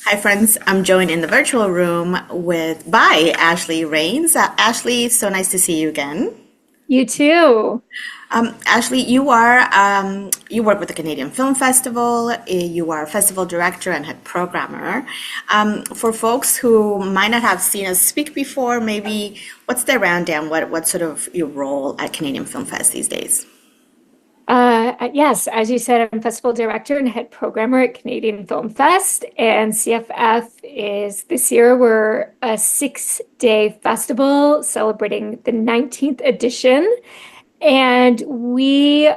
Hi, friends. I'm joined in the virtual room by Ashleigh Rains. Ashleigh, so nice to see you again. You too. Ashleigh, you work with the Canadian Film Festival. You are festival director and head programmer. For folks who might not have seen us speak before, maybe what's the rundown? What sort of your role at Canadian Film Fest these days? Yes, as you said, I'm festival director and head programmer at Canadian Film Fest. And CFF is this year, we're a 6-day festival celebrating the 19th edition. And we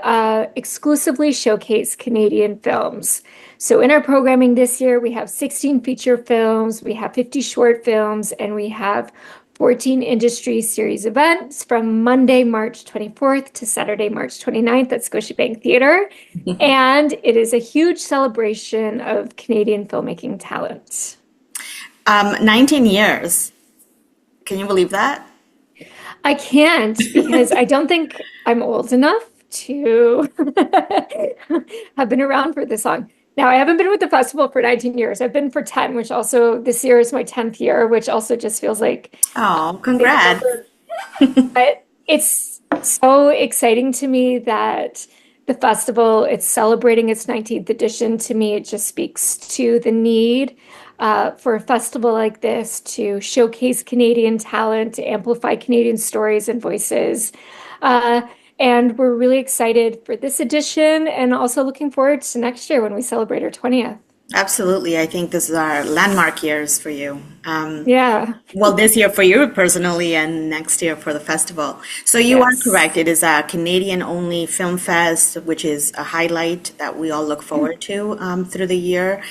exclusively showcase Canadian films. So in our programming this year, we have 16 feature films, we have 50 short films, and we have 14 industry series events from Monday, March 24th to Saturday, March 29th at Scotiabank Theatre. And it is a huge celebration of Canadian filmmaking talent. 19 years. Can you believe that? I can't because I don't think I'm old enough to have been around for this long. Now, I haven't been with the festival for 19 years. I've been for 10, which also this year is my 10th year, which also just feels like Oh, big congrats. number. But it's so exciting to me that the festival, it's celebrating its 19th edition. To me, it just speaks to the need for a festival like this to showcase Canadian talent, to amplify Canadian stories and voices. Uh, and we're really excited for this edition and also looking forward to next year when we celebrate our 20th. Absolutely. I think this is our landmark years for you. Yeah. Well, this year for you personally, and next year for the festival. So you are Yes. correct. It is a Canadian-only film fest, which is a highlight that we all look forward to through the year.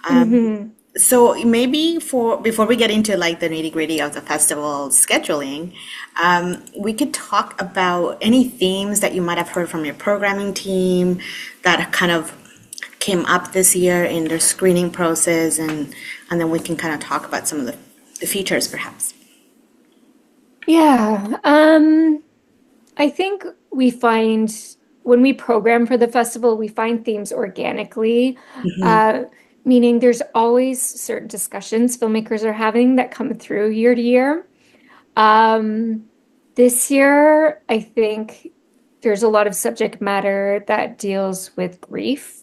Um, Hmm. so maybe for before we get into like the nitty-gritty of the festival scheduling, we could talk about any themes that you might have heard from your programming team that kind of came up this year in their screening process, and then we can kind of talk about some of the features perhaps. Yeah. I think we find when we program for the festival, we find themes organically, Hmm. uh, meaning there's always certain discussions filmmakers are having that come through year to year. Um, this year, I think there's a lot of subject matter that deals with grief,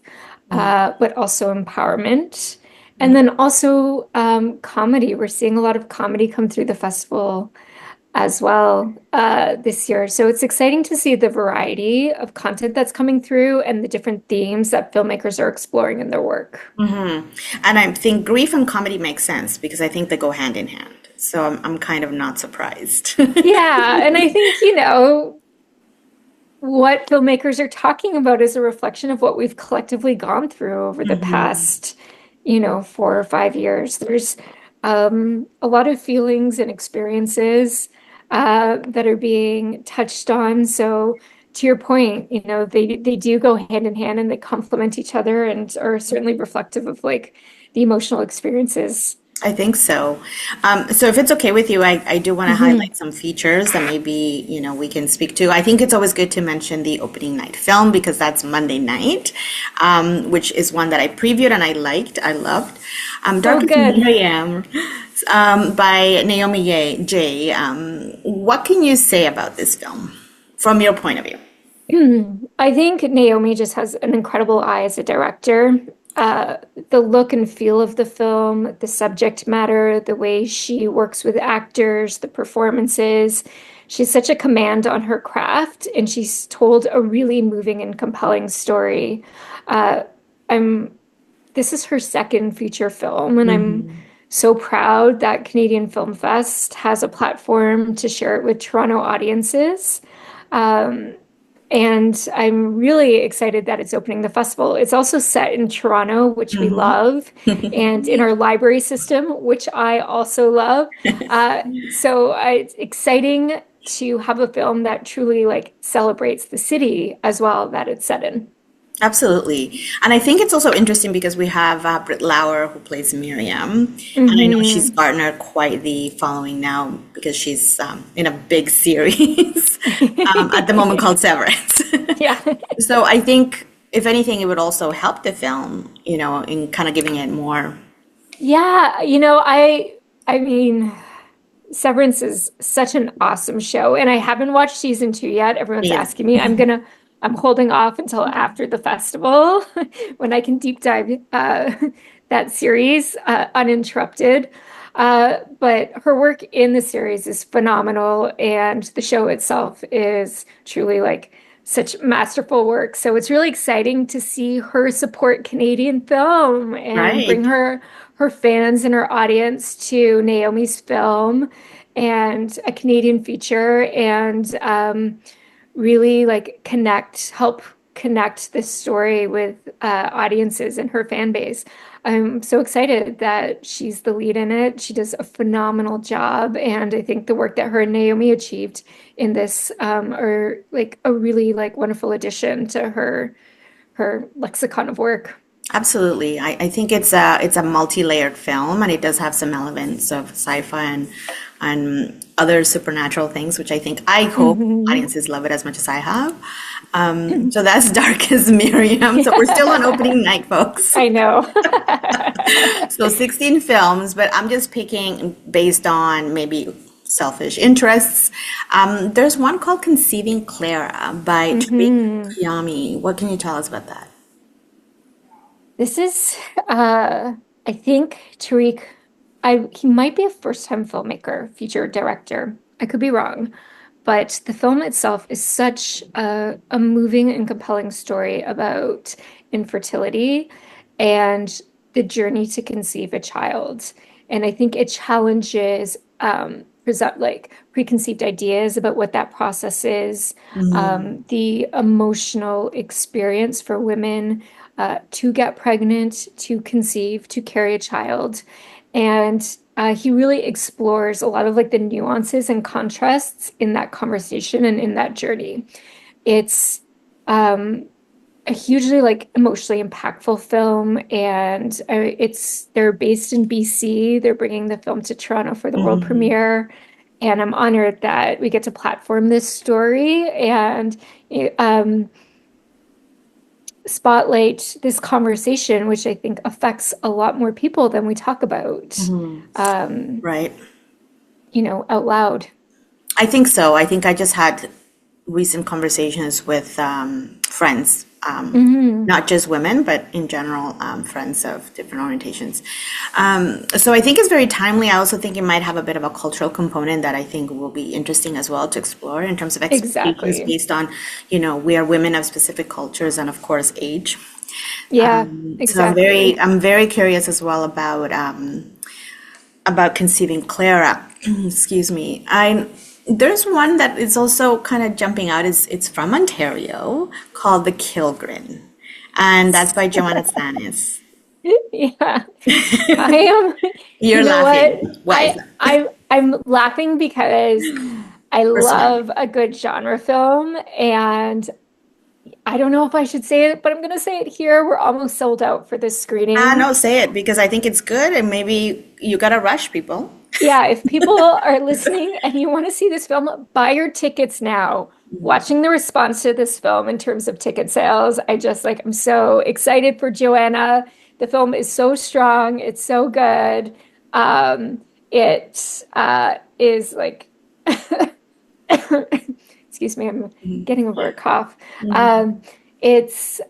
but also empowerment. And then also comedy. We're seeing a lot of comedy come through the festival as well this year. So it's exciting to see the variety of content that's coming through and the different themes that filmmakers are exploring in their work. Hmm. And I think grief and comedy make sense because I think they go hand in hand. So I'm kind of not surprised. Yeah, and I think, what filmmakers are talking about is a reflection of what we've collectively gone through over the Hmm. past, 4 or 5 years. There's a lot of feelings and experiences that are being touched on. So, to your point, they do go hand in hand and they complement each other and are certainly reflective of like the emotional experiences. I think so. So if it's okay with you, I do want to Hmm. highlight some features that maybe, we can speak to. I think it's always good to mention the opening night film because that's Monday night, which is one that I previewed and I liked, I loved. Oh, Darkest good. Miriam, by Naomi J. What can you say about this film from your point of view? I think Naomi just has an incredible eye as a director. Uh, the look and feel of the film, the subject matter, the way she works with actors, the performances. She's such a command on her craft, and she's told a really moving and compelling story. Uh, I'm This is her second feature film, and I'm Mhm. so proud that Canadian Film Fest has a platform to share it with Toronto audiences. Um, and I'm really excited that it's opening the festival. It's also set in Toronto, which we Mhm. love, and in our library system, which I also love. It's exciting to have a film that truly like celebrates the city as well that it's set in. Absolutely. And I think it's also interesting because we have Britt Lauer who plays Miriam. And I know she's Hmm. garnered quite the following now because she's in a big series at the moment called Severance. Yeah. So I think, if anything, it would also help the film, in kind of giving it more. Yeah, I mean, Severance is such an awesome show, and I haven't watched season 2 yet. Everyone's Yeah. asking me. I'm holding off until after the festival when I can deep dive that series uninterrupted. But her work in the series is phenomenal, and the show itself is truly like such masterful work. So it's really exciting to see her support Canadian film and bring Right. her fans and her audience to Naomi's film and a Canadian feature and really like help connect this story with audiences and her fan base. I'm so excited that she's the lead in it. She does a phenomenal job, and I think the work that her and Naomi achieved in this are like a really like wonderful addition to her lexicon of work. Absolutely. I think it's a multi-layered film, and it does have some elements of sci-fi and other supernatural things, which I hope Mhm. audiences love it as much as I have. So that's Dark as Miriam. So we're still on opening night, folks. I know. So 16 films, but I'm just picking based on maybe selfish interests. There's one called Conceiving Clara by Tariq hmm Kiyami. What can you tell us about that? This is, I think Tariq, he might be a first-time filmmaker, feature director. I could be wrong, but the film itself is such a moving and compelling story about infertility and the journey to conceive a child. And I think it challenges present like preconceived ideas about what that process is, Mm, the emotional experience for women to get pregnant, to conceive, to carry a child. And he really explores a lot of like the nuances and contrasts in that conversation and in that journey. It's um, a hugely like emotionally impactful film, and they're based in BC. They're bringing the film to Toronto for the world mhm. premiere, and I'm honored that we get to platform this story and um, spotlight this conversation, which I think affects a lot more people than we talk about, Mhm. um, Right. out loud. I think so. I think I just had recent conversations with friends, hmm not just women, but in general, friends of different orientations. So I think it's very timely. I also think it might have a bit of a cultural component that I think will be interesting as well to explore in terms of expectations Exactly. based on, we are women of specific cultures and of course age. Yeah, So I'm very, exactly. I'm very curious as well about conceiving Clara. Excuse me. There's one that is also kind of jumping out. It's from Ontario called The Kilgren, and that's by Joanna Stanis. Yeah. I am, You're you know what? laughing. Why is that? I'm laughing because I First one. love a good genre film, and I don't know if I should say it, but I'm gonna say it here. We're almost sold out for this Ah, screening. no, say it because I think it's good, and maybe you gotta rush people. Yeah, if people are listening and you want to see this film, buy your tickets now. Watching the response to this film in terms of ticket sales, I'm so excited for Joanna. The film is so strong, it's so good. It is like excuse me, I'm getting over a cough. Um, it's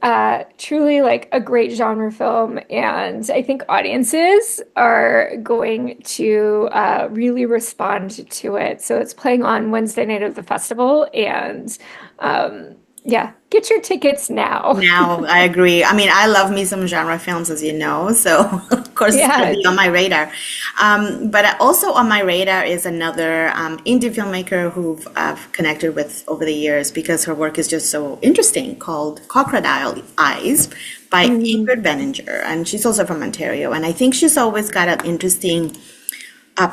truly like a great genre film, and I think audiences are going to really respond to it. So it's playing on Wednesday night of the festival, and yeah, get your tickets now. Now, I agree. I mean, I love me some genre films, as you know, so of course it's going to Yeah. be on my radar. But also on my radar is another indie filmmaker who I've connected with over the years because her work is just so interesting, called Crocodile Eyes by Mm, Ingrid Benninger. And she's also from Ontario. And I think she's always got an interesting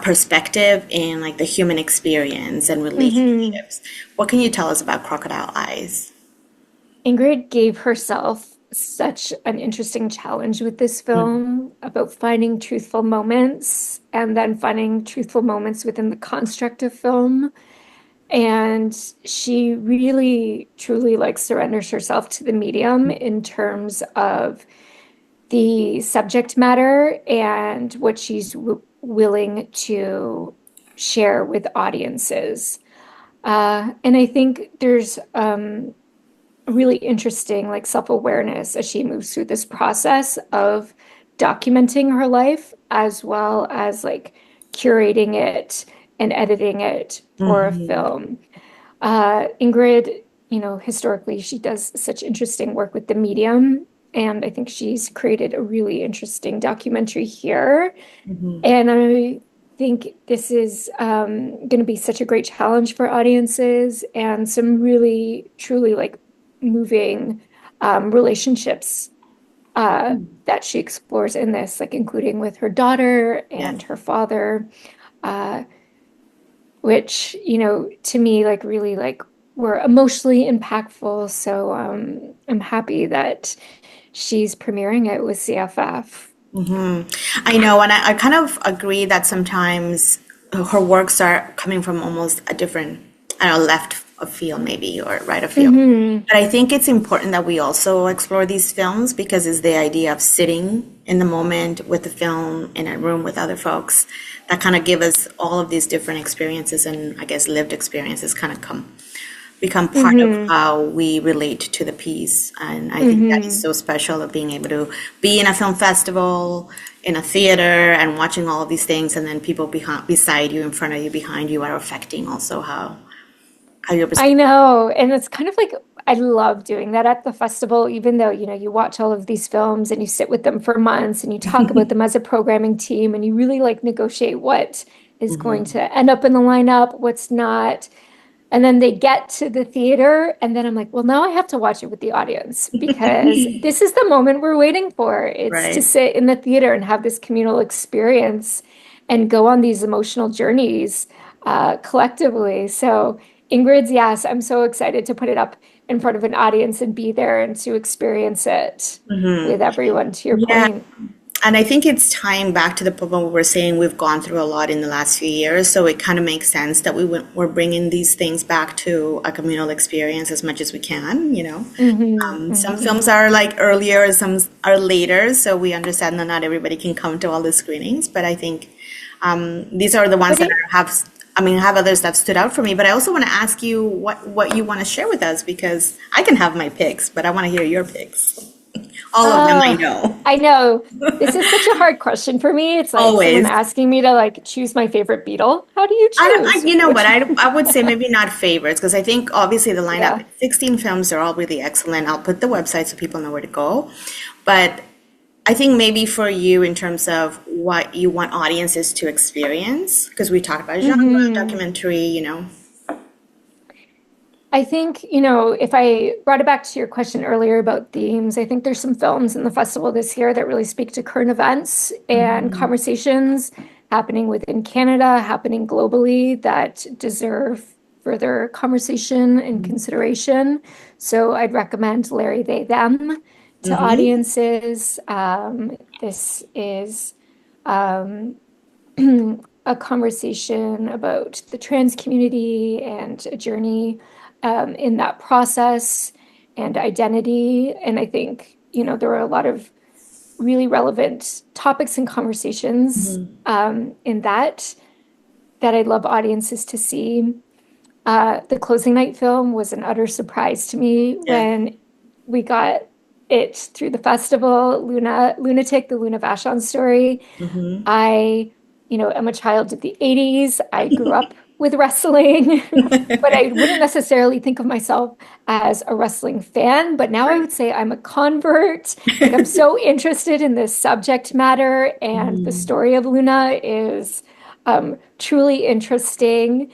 perspective in like the human experience and mhm. relationships. What can you tell us about Crocodile Eyes? Ingrid gave herself such an interesting challenge with this film about finding truthful moments and then finding truthful moments within the construct of film. And she really, truly like surrenders herself to the medium in terms of the subject matter and what she's w willing to share with audiences. And I think there's really interesting like self-awareness as she moves through this process of documenting her life as well as like curating it and editing it for a Hmm. film. Ingrid, historically she does such interesting work with the medium, and I think she's created a really interesting documentary here. Hmm. And I think this is going to be such a great challenge for audiences and some really, truly like moving relationships that she explores in this, like including with her daughter Yes. and her father, uh, which, to me, like really like were emotionally impactful. So I'm happy that she's premiering it with CFF. Hmm. I know, and I kind of agree that sometimes her works are coming from almost a different, I don't know, left of field maybe, or right of field. Hmm. But I think it's important that we also explore these films because it's the idea of sitting in the moment with the film in a room with other folks that kind of give us all of these different experiences, and I guess lived experiences kind of become part of Hmm. how we relate to the piece. And I think that is Hmm. so special of being able to be in a film festival, in a theater, and watching all of these things, and then people beside you, in front of you, behind you are affecting also how your I perspective. know. And it's kind of like I love doing that at the festival, even though, you watch all of these films and you sit with them for months and you talk about them as a programming team and you really like negotiate what is going Hmm. to end up in the lineup, what's not. And then they get to the theater, and then I'm like, well, now I have to watch it with the audience because this is the moment we're waiting for. It's to Right. sit in the theater and have this communal experience and go on these emotional journees collectively. So, Ingrid's, yes, I'm so excited to put it up in front of an audience and be there and to experience it with everyone, to your Yeah. point. And I think it's tying back to the point where we're saying we've gone through a lot in the last few years. So it kind of makes sense that we're bringing these things back to a communal experience as much as we can. Hmm. Some Hmm. films are like earlier, some are later. So we understand that not everybody can come to all the screenings. But I think these are the ones But that it, have others that stood out for me. But I also want to ask you what you want to share with us because I can have my picks, but I want to hear your picks. All of them I Oh, know. I know. This is such a hard question for me. It's like someone Always. asking me to like choose my favorite Beatle. How do you I don't, choose? you know what, Which, I would say maybe not favorites because I think obviously the lineup, yeah. 16 films, they're all really excellent. I'll put the website so people know where to go. But I think maybe for you in terms of what you want audiences to experience, because we talked about genre, Hmm. documentary. I think, if I brought it back to your question earlier about themes, I think there's some films in the festival this year that really speak to current events and conversations happening within Canada, happening globally that deserve further conversation and consideration. So I'd recommend Larry, They, Them to Mm-hmm. audiences. This is um, a conversation about the trans community and a journey in that process and identity. And I think, there were a lot of really relevant topics and conversations in that I'd love audiences to see. The closing night film was an utter surprise to me Yeah. when we got it through the festival. Lunatic, the Luna Vachon story. Mm-hmm. I, am a child of the 80s. I grew up with wrestling, but I wouldn't necessarily think of myself as a wrestling fan. But now I Right. would say I'm a convert. Like I'm so interested in this subject matter, and the story of Luna is truly interesting.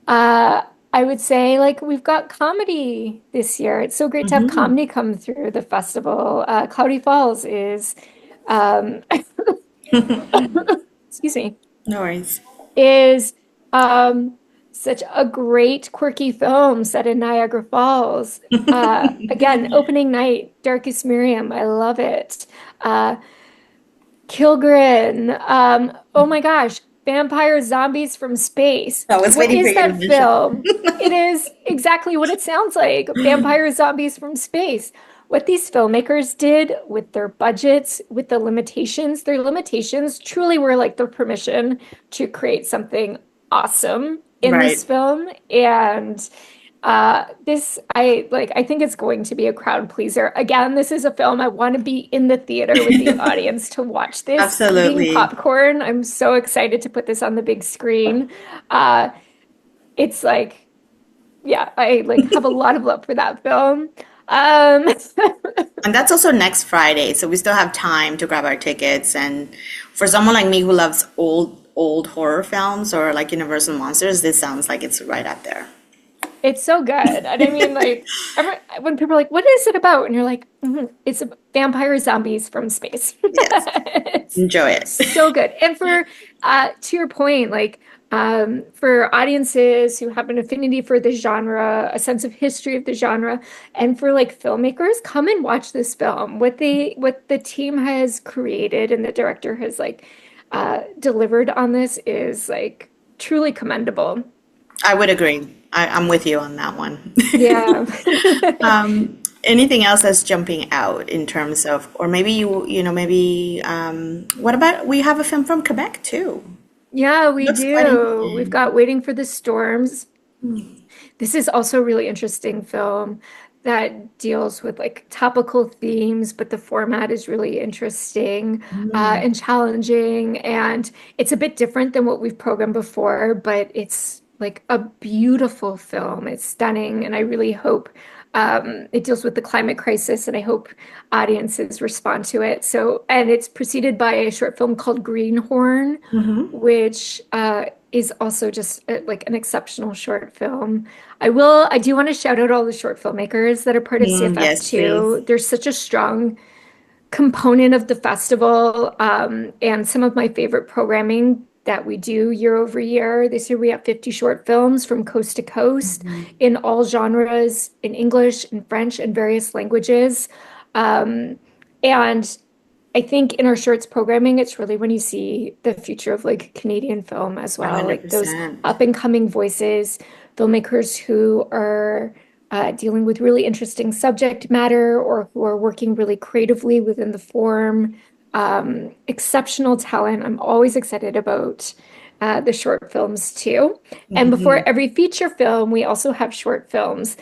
Uh, I would say like we've got comedy this year. It's so great to have Mm-hmm. comedy come through the festival. Cloudy Falls is um, excuse me, No worries. is um, such a great, quirky film set in Niagara Falls. Again, opening night, Darkest Miriam, I love it. Uh, Kilgren, oh my gosh, Vampire Zombies from Space. I was What waiting for is you to that mention. film? It is exactly what it sounds like, Vampire Zombies from Space. what these filmmakers did with their budgets, with their limitations truly were like their permission to create something awesome in this Right. film. And I think it's going to be a crowd pleaser. Again, this is a film I want to be in the theater with the audience to watch this, eating Absolutely. popcorn. I'm so excited to put this on the big screen. Uh, it's like, yeah, I like have a lot of love for that film. Um, And that's also next Friday, so we still have time to grab our tickets. And for someone like me who loves old horror films or like Universal Monsters, this sounds like it's right up there. it's so good. And I mean, like, when people are like, what is it about? And you're like, it's vampire zombies from space. Yes, It's enjoy it. so good. And to your point, like, for audiences who have an affinity for the genre, a sense of history of the genre, and for like filmmakers, come and watch this film. What the team has created and the director has like delivered on this is like truly commendable. I would agree. I'm with you on that one. Yeah. Anything else that's jumping out in terms of, or maybe maybe, what about, we have a film from Quebec too. Yeah, we Looks quite do. We've interesting. got Waiting for the Storms. This is also a really interesting film that deals with like topical themes, but the format is really interesting Mm. and challenging. And it's a bit different than what we've programmed before, but it's like a beautiful film. It's stunning. And I really hope it deals with the climate crisis, and I hope audiences respond to it. So, and it's preceded by a short film called Greenhorn, Hmm. which is also just like an exceptional short film. I do want to shout out all the short filmmakers that are part of CFF Yes, please. too. There's such a strong component of the festival, and some of my favorite programming that we do year over year. This year we have 50 short films from coast to coast Mhm. in all genres, in English, in French, and various languages. Um, and I think in our shorts programming, it's really when you see the future of like Canadian film as well, like those 100%. up and coming voices, filmmakers who are dealing with really interesting subject matter or who are working really creatively within the form. Exceptional talent. I'm always excited about the short films too. And before Mhm. every feature film, we also have short films.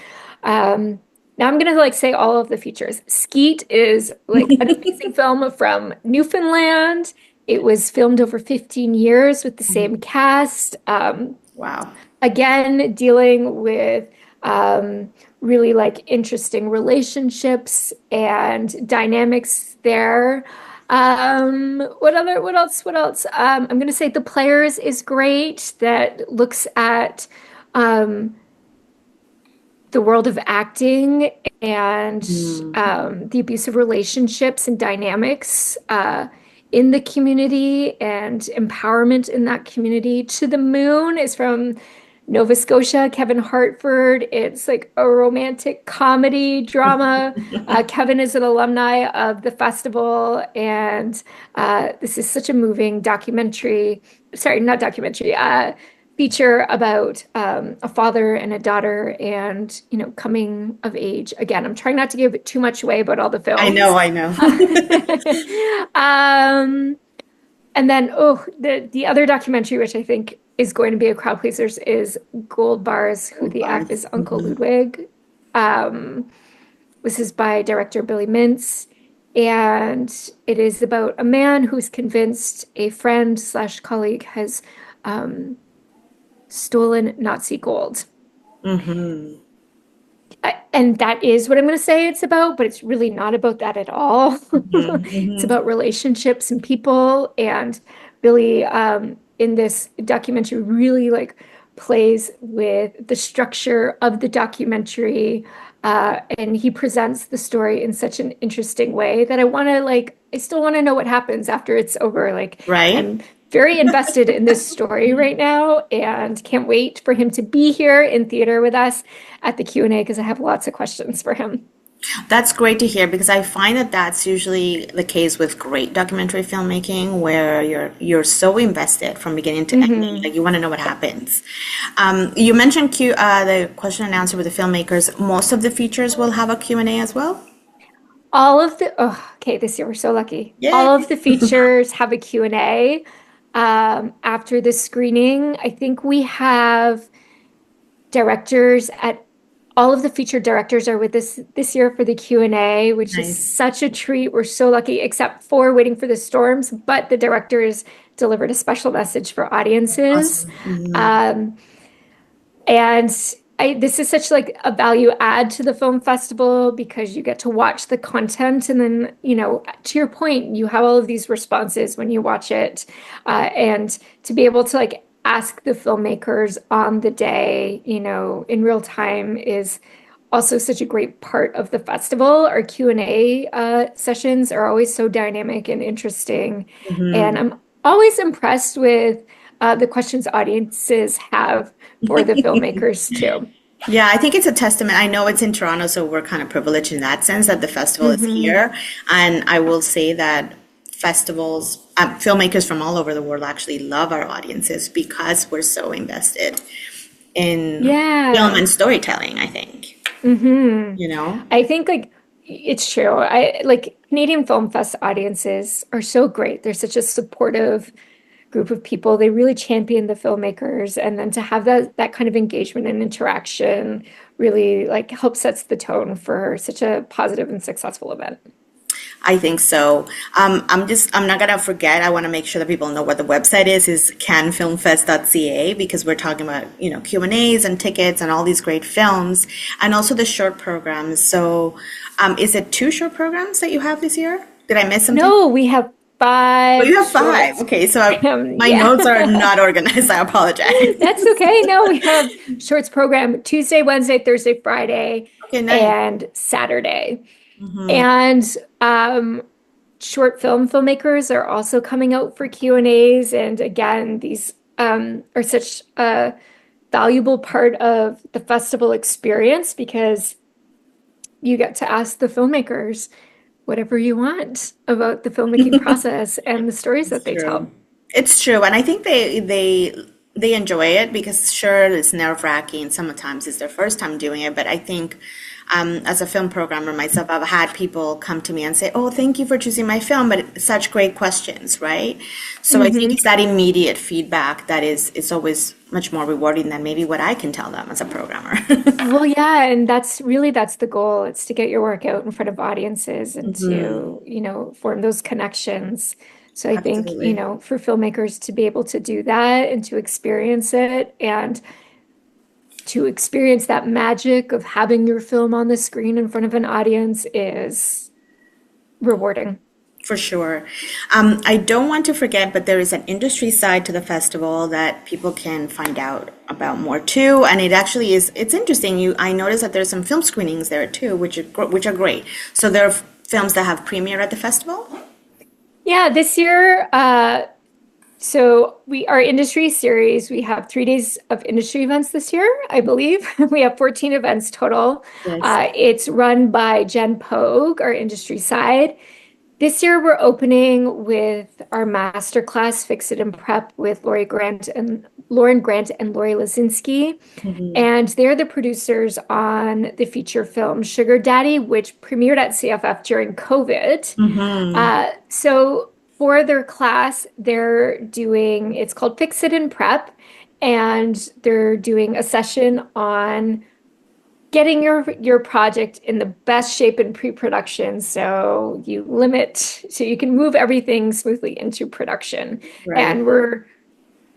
Um, Now I'm gonna like say all of the features. Skeet is like an amazing film from Newfoundland. It was filmed over 15 years with the same cast. Wow. Again, dealing with um, really like interesting relationships and dynamics there. What else? What else? I'm gonna say The Players is great. That looks at um, the world of acting and Mm. the abusive relationships and dynamics in the community and empowerment in that community. To the Moon is from Nova Scotia, Kevin Hartford. It's like a romantic comedy drama. Kevin is an alumni of the festival, and this is such a moving documentary. Sorry, not documentary. Feature about a father and a daughter and coming of age. Again, I'm trying not to give too much away about all the I know, films. I know. um, and then the other documentary which I think is going to be a crowd pleaser is Gold Bars, Who Gold the F bars. is Uncle Mhm. Ludwig. Um, this is by director Billy Mintz. And it is about a man who's convinced a friend slash colleague has um, stolen Nazi gold. Mhm. And that is what I'm going to say it's about, but it's really not about that at all. Mhm. It's Mhm. about relationships and people. And Billy, in this documentary, really like plays with the structure of the documentary. And he presents the story in such an interesting way that I still want to know what happens after it's over. Like, Right? I'm very invested in this story right now and can't wait for him to be here in theater with us at the Q&A because I have lots of questions for him. That's great to hear because I find that that's usually the case with great documentary filmmaking where you're so invested from beginning to ending, Hmm. like you want to know what happens. You mentioned the question and answer with the filmmakers. Most of the features will have a Q&A as well. All of the, oh, okay, this year we're so lucky. Yay. All of the features have a Q&A after the screening. I think we have directors at all of the featured directors are with us this year for the Q&A, which is Nice. such a treat. We're so lucky, except for Waiting for the Storms, but the directors delivered a special message for audiences. Awesome. Mhm. Um, and this is such like a value add to the film festival because you get to watch the content and then, to your point, you have all of these responses when you watch it. And to be able to like ask the filmmakers on the day, in real time is also such a great part of the festival. Our Q&A sessions are always so dynamic and interesting. And Mhm. I'm always impressed with the questions audiences have for the filmmakers too. Yeah, I think it's a testament. I know it's in Toronto, so we're kind of privileged in that sense that the festival is Hmm. here. And I will say that festivals, filmmakers from all over the world actually love our audiences because we're so invested in film Yeah. and storytelling, I think, Hmm. you know? I think like it's true. I like Canadian Film Fest audiences are so great. They're such a supportive group of people. They really champion the filmmakers, and then to have that kind of engagement and interaction really like helps sets the tone for such a positive and successful event. I think so. I'm not gonna forget. I want to make sure that people know what the website is canfilmfest.ca because we're talking about, Q&As and tickets and all these great films and also the short programs. So, is it two short programs that you have this year? Did I miss something? No, we have Oh, you five have five. shorts. Okay, so my Yeah. notes are not organized. I That's apologize. okay. No, we have shorts program Tuesday, Wednesday, Thursday, Friday, Okay, nice. and Saturday. And short filmmakers are also coming out for Q&As. And again, these are such a valuable part of the festival experience because you get to ask the filmmakers whatever you want about the filmmaking process and the stories It's that they true. tell. It's true, and I think they enjoy it because sure, it's nerve-wracking. Sometimes it's their first time doing it, but I think as a film programmer myself, I've had people come to me and say, "Oh, thank you for choosing my film," but such great questions, right? So I think Hmm. it's that immediate feedback that is it's always much more rewarding than maybe what I can tell them as a programmer. Well, yeah, and that's the goal. It's to get your work out in front of audiences and to, form those connections. So I think, Absolutely. for filmmakers to be able to do that and to experience it and to experience that magic of having your film on the screen in front of an audience is rewarding. For sure. I don't want to forget, but there is an industry side to the festival that people can find out about more too. And it actually is, it's interesting. I noticed that there's some film screenings there too, which are great. So there are films that have premiere at the festival? Yeah, this year, so our industry series, we have 3 days of industry events this year, I believe. We have 14 events total. Yes. It's run by Jen Pogue, our industry side. This year we're opening with our masterclass Fix It and Prep with Lauren Grant and Lori Lazinski. And they're the producers on the feature film Sugar Daddy, which premiered at CFF during COVID. So for their class, it's called Fix It and Prep, and they're doing a session on getting your project in the best shape in pre-production so you can move everything smoothly into production. Right. And we're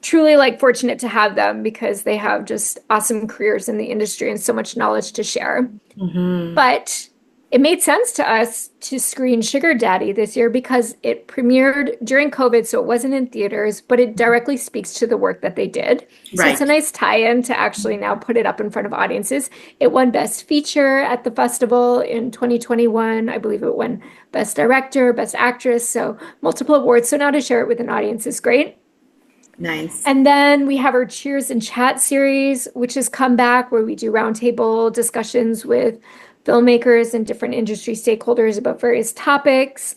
truly like fortunate to have them because they have just awesome careers in the industry and so much knowledge to share. But it made sense to us to screen Sugar Daddy this year because it premiered during COVID, so it wasn't in theaters, but it directly speaks to the work that they did. So it's a Right. nice tie-in to actually now put it up in front of audiences. It won Best Feature at the festival in 2021. I believe it won Best Director, Best Actress, so multiple awards. So now to share it with an audience is great. Nice. And then we have our Cheers and Chat series, which has come back where we do roundtable discussions with filmmakers and different industry stakeholders about various topics.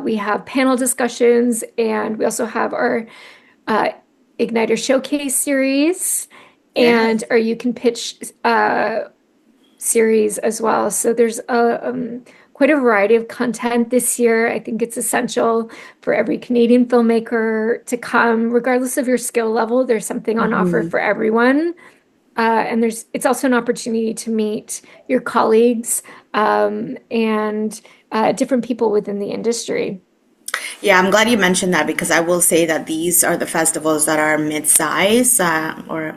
We have panel discussions, and we also have our uh, Igniter Showcase series and Yes. our You Can Pitch series as well. So there's a quite a variety of content this year. I think it's essential for every Canadian filmmaker to come, regardless of your skill level. There's something on offer Mhm. for everyone. And it's also an opportunity to meet your colleagues and different people within the industry. Yeah, I'm glad you mentioned that because I will say that these are the festivals that are mid-size, or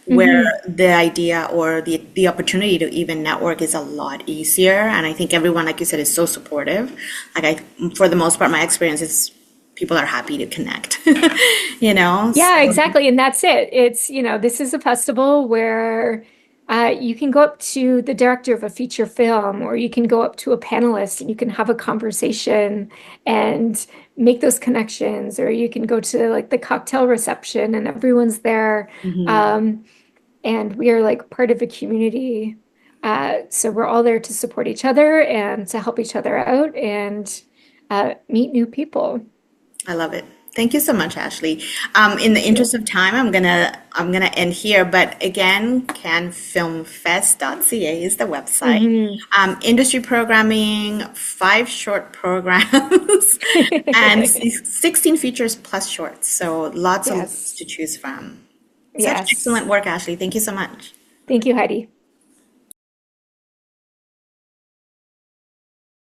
where Hmm. the idea or the opportunity to even network is a lot easier. And I think everyone, like you said, is so supportive. Like for the most part, my experience is people are happy to connect. Yeah, So, exactly. And that's it. This is a festival where you can go up to the director of a feature film, or you can go up to a panelist and you can have a conversation and make those connections, or you can go to like the cocktail reception and everyone's there. mhm. Um, and we are like part of a community. So we're all there to support each other and to help each other out and meet new people. I love it. Thank you so much, Ashley. In the Thank you. interest of time, I'm gonna end here. But again, canfilmfest.ca is the website. Mhm. Industry programming, 5 short programs, and 16 features plus shorts. So lots of movies Yes. to choose from. Such excellent Yes. work, Ashley. Thank you so much. Thank you, Heidi.